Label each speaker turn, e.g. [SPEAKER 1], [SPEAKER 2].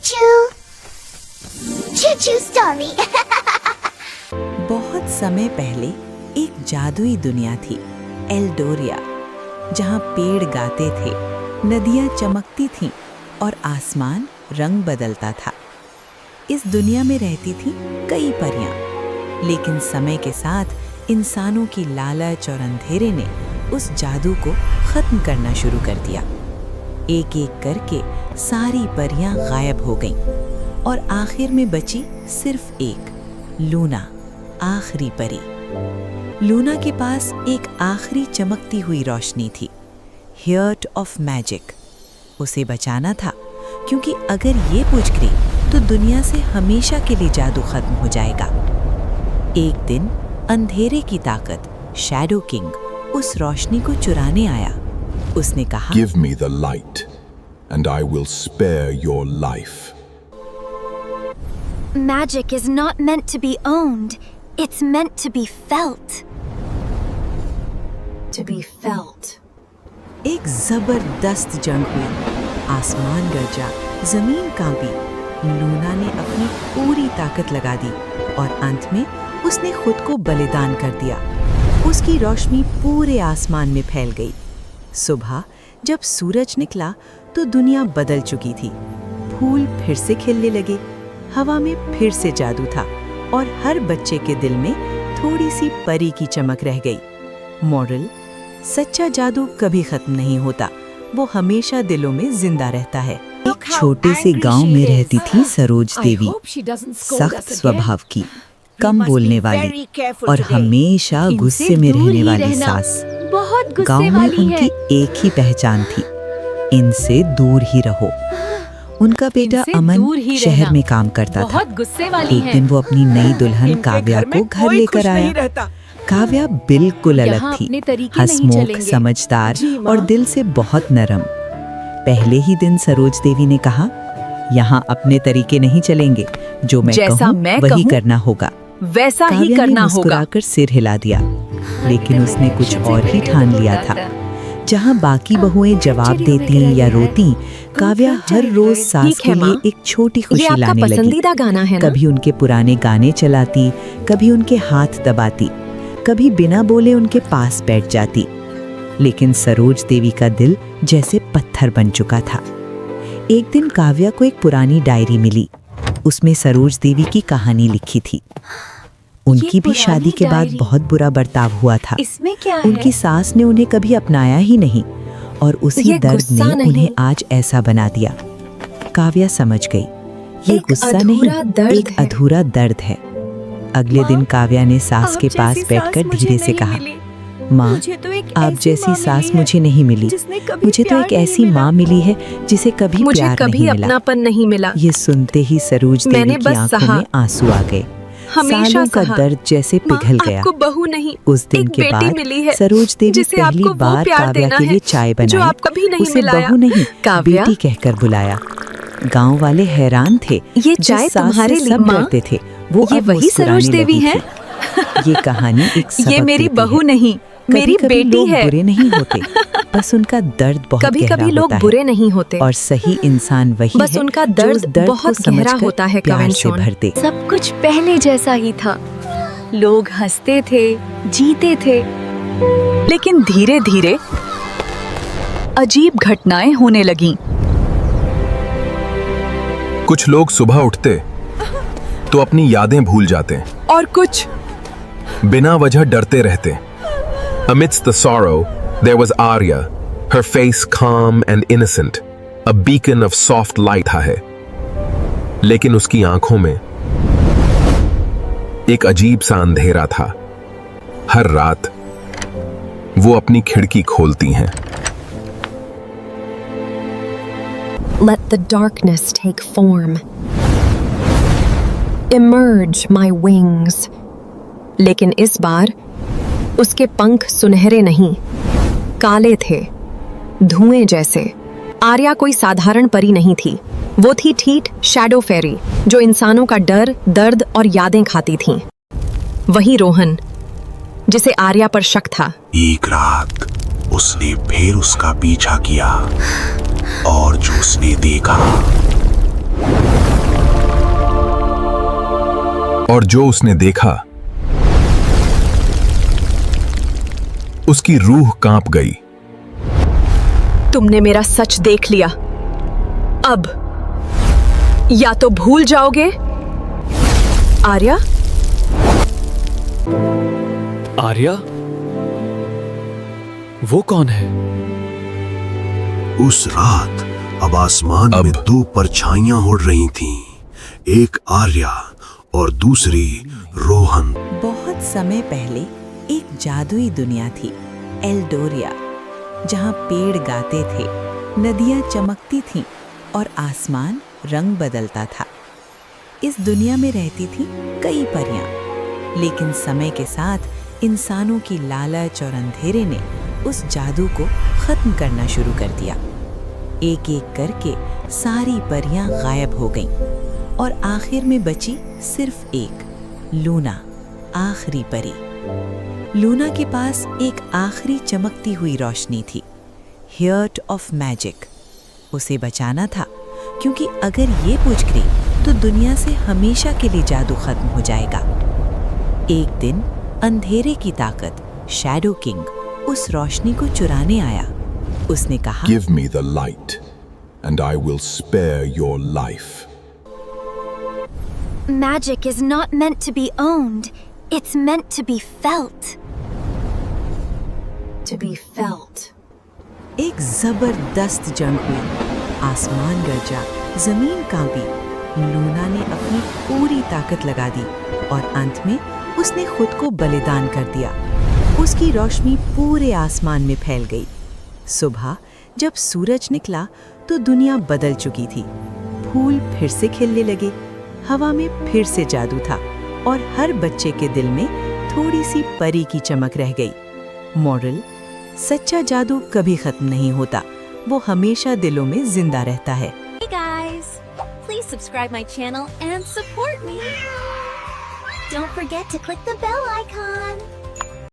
[SPEAKER 1] Choo story.
[SPEAKER 2] बहुत समय पहले एक जादुई दुनिया थी, एल्डोरिया, जहाँ पेड़ गाते थे, नदियाँ चमकती थीं और आसमान रंग बदलता था। इस दुनिया में रहती थीं कई परियां, लेकिन समय के साथ इंसानों की लालच और अंधेरे ने उस जादू को खत्म करना शुरू कर दिया। एक एक करके सारी परियां गायब हो गईं और आखिर में बची सिर्फ एक, लूना, आखिरी परी। लूना के पास एक आखिरी चमकती हुई रोशनी थी, हियर्ट ऑफ मैजिक। उसे बचाना था, क्योंकि अगर ये बुझ गई तो दुनिया से हमेशा के लिए जादू खत्म हो जाएगा। एक दिन अंधेरे की ताकत शैडो किंग उस रोशनी को चुराने आया। उसने कहा,
[SPEAKER 3] Give me the light and I will spare your life.
[SPEAKER 1] Magic is not meant to be owned. It's meant to be felt. To be felt.
[SPEAKER 2] एक जबरदस्त जंग हुई। आसमान गरजा, जमीन कांपी। लूना ने अपनी पूरी ताकत लगा दी और अंत में उसने खुद को बलिदान कर दिया। उसकी रोशनी पूरे आसमान में फैल गई। सुबह जब सूरज निकला तो दुनिया बदल चुकी थी। फूल फिर से खिलने लगे, हवा में फिर से जादू था और हर बच्चे के दिल में थोड़ी सी परी की चमक रह गई। मॉरल: सच्चा जादू कभी खत्म नहीं होता, वो हमेशा दिलों में जिंदा रहता है। एक छोटे से गांव में रहती थी सरोज देवी, सख्त स्वभाव की, कम बोलने वाली और हमेशा गुस्से में रहने वाली सास। गांव में उनकी एक ही पहचान थी, इनसे दूर ही रहो। उनका बेटा अमन शहर में काम करता था। एक दिन वो अपनी नई दुल्हन काव्या को घर लेकर आया। काव्या बिल्कुल अलग थी, हंसमुख, समझदार और दिल से बहुत नरम। पहले ही दिन सरोज देवी ने कहा, यहाँ अपने तरीके नहीं चलेंगे, जो मैं कहूँ वही करना होगा।
[SPEAKER 4] वैसा ही करना होगा।
[SPEAKER 2] मुस्कुराकर सिर हिला दिया, लेकिन उसने कुछ और ही ठान लिया था। जहाँ बाकी बहुएं जवाब देती या रोती, काव्या हर रोज सास के लिए एक छोटी खुशी लाने लगी।
[SPEAKER 4] पसंदीदा गाना है ना?
[SPEAKER 2] कभी उनके पुराने गाने चलाती, कभी उनके हाथ दबाती, कभी बिना बोले उनके पास बैठ जाती। लेकिन सरोज देवी का दिल जैसे पत्थर बन चुका था। एक दिन काव्या को एक पुरानी डायरी मिली। उसमें सरोज देवी की कहानी लिखी थी। उनकी भी शादी के बाद बहुत बुरा बर्ताव हुआ था।
[SPEAKER 4] इसमें क्या है?
[SPEAKER 2] उनकी सास ने उन्हें कभी अपनाया ही नहीं और उसी दर्द ने उन्हें आज ऐसा बना दिया। काव्या समझ गई, ये गुस्सा नहीं, एक अधूरा दर्द है। अगले दिन काव्या ने सास के पास बैठकर धीरे से कहा, माँ, आप जैसी सास मुझे नहीं मिली। मुझे तो एक ऐसी माँ मिली है जिसे कभी प्यार नहीं मिला।
[SPEAKER 4] अपनापन नहीं मिला।
[SPEAKER 2] ये सुनते ही सरोज देवी की आंखों में आंसू आ गए। सालों का दर्द जैसे पिघल गया।
[SPEAKER 4] बहू नहीं,
[SPEAKER 2] उस दिन के बाद सरोज देवी पहली बार काव्या के लिए चाय बनाई। उसे बहू नहीं, बेटी कहकर बुलाया। गांव वाले हैरान थे।
[SPEAKER 4] ये चाय तुम्हारे लिए, माँ?
[SPEAKER 2] थे वो
[SPEAKER 4] ये वही सरोज देवी है?
[SPEAKER 2] ये कहानी एक सबक
[SPEAKER 4] ये मेरी
[SPEAKER 2] देती
[SPEAKER 4] बहू
[SPEAKER 2] है।
[SPEAKER 4] नहीं, मेरी बेटी है।
[SPEAKER 2] बुरे नहीं होते, बस उनका दर्द बहुत
[SPEAKER 4] कभी
[SPEAKER 2] गहरा
[SPEAKER 4] कभी लोग
[SPEAKER 2] होता है।
[SPEAKER 4] बुरे नहीं होते
[SPEAKER 2] और सही इंसान वही
[SPEAKER 4] बस
[SPEAKER 2] है
[SPEAKER 4] उनका
[SPEAKER 2] जो उस
[SPEAKER 4] दर्द बहुत
[SPEAKER 2] को
[SPEAKER 4] गहरा
[SPEAKER 2] समझकर
[SPEAKER 4] होता है।
[SPEAKER 2] प्यार से भर दे।
[SPEAKER 4] सब कुछ पहले जैसा ही था। लोग हंसते थे, जीते थे, लेकिन धीरे धीरे अजीब घटनाएं होने लगीं।
[SPEAKER 3] कुछ लोग सुबह उठते तो अपनी यादें भूल जाते
[SPEAKER 4] और कुछ
[SPEAKER 3] बिना वजह डरते रहते। Amidst the sorrow, there was Arya, her face calm and innocent, a beacon of soft light था है। लेकिन उसकी आंखों में एक अजीब सा अंधेरा था। हर रात वो अपनी खिड़की खोलती हैं।
[SPEAKER 4] Let the darkness take form. Emerge my wings. लेकिन इस बार उसके पंख सुनहरे नहीं, काले थे, धुएं जैसे। आर्या कोई साधारण परी नहीं थी, वो थी ठीठ शैडो फेरी, जो इंसानों का डर, दर्द और यादें खाती थीं। वही रोहन जिसे आर्या पर शक था।
[SPEAKER 5] एक रात उसने फिर उसका पीछा किया और जो उसने देखा
[SPEAKER 3] और जो उसने देखा, उसकी रूह कांप गई।
[SPEAKER 4] तुमने मेरा सच देख लिया। अब या तो भूल जाओगे। आर्या?
[SPEAKER 6] आर्या? वो कौन है?
[SPEAKER 5] उस रात अब आसमान में दो परछाइयां उड़ रही थीं, एक आर्या और दूसरी रोहन।
[SPEAKER 2] बहुत समय पहले एक जादुई दुनिया थी, एल्डोरिया, जहाँ पेड़ गाते थे, नदियाँ चमकती थीं और आसमान रंग बदलता था। इस दुनिया में रहती थी कई परियां, लेकिन समय के साथ इंसानों की लालच और अंधेरे ने उस जादू को खत्म करना शुरू कर दिया। एक एक करके सारी परियां गायब हो गईं और आखिर में बची सिर्फ एक, लूना, आखिरी परी। लूना के पास एक आखिरी चमकती हुई रोशनी थी, हियर्ट ऑफ मैजिक। उसे बचाना था, क्योंकि अगर ये बुझ गई तो दुनिया से हमेशा के लिए जादू खत्म हो जाएगा। एक दिन अंधेरे की ताकत शैडो किंग उस रोशनी को चुराने आया। उसने कहा,
[SPEAKER 7] Give me the light, and I will spare your life.
[SPEAKER 1] Magic is not meant to be owned. It's meant to be felt.
[SPEAKER 4] To be felt.
[SPEAKER 2] एक जबरदस्त जंग हुई। आसमान गरजा, जमीन कांपी। लूना ने अपनी पूरी ताकत लगा दी और अंत में उसने खुद को बलिदान कर दिया। उसकी रोशनी पूरे आसमान में फैल गई। सुबह जब सूरज निकला तो दुनिया बदल चुकी थी। फूल फिर से खिलने लगे, हवा में फिर से जादू था और हर बच्चे के दिल में थोड़ी सी परी की चमक रह गई। मॉरल: सच्चा जादू कभी खत्म नहीं होता, वो हमेशा दिलों में जिंदा रहता है।
[SPEAKER 8] Hey guys, please subscribe my channel and support me. Don't forget to click the bell icon.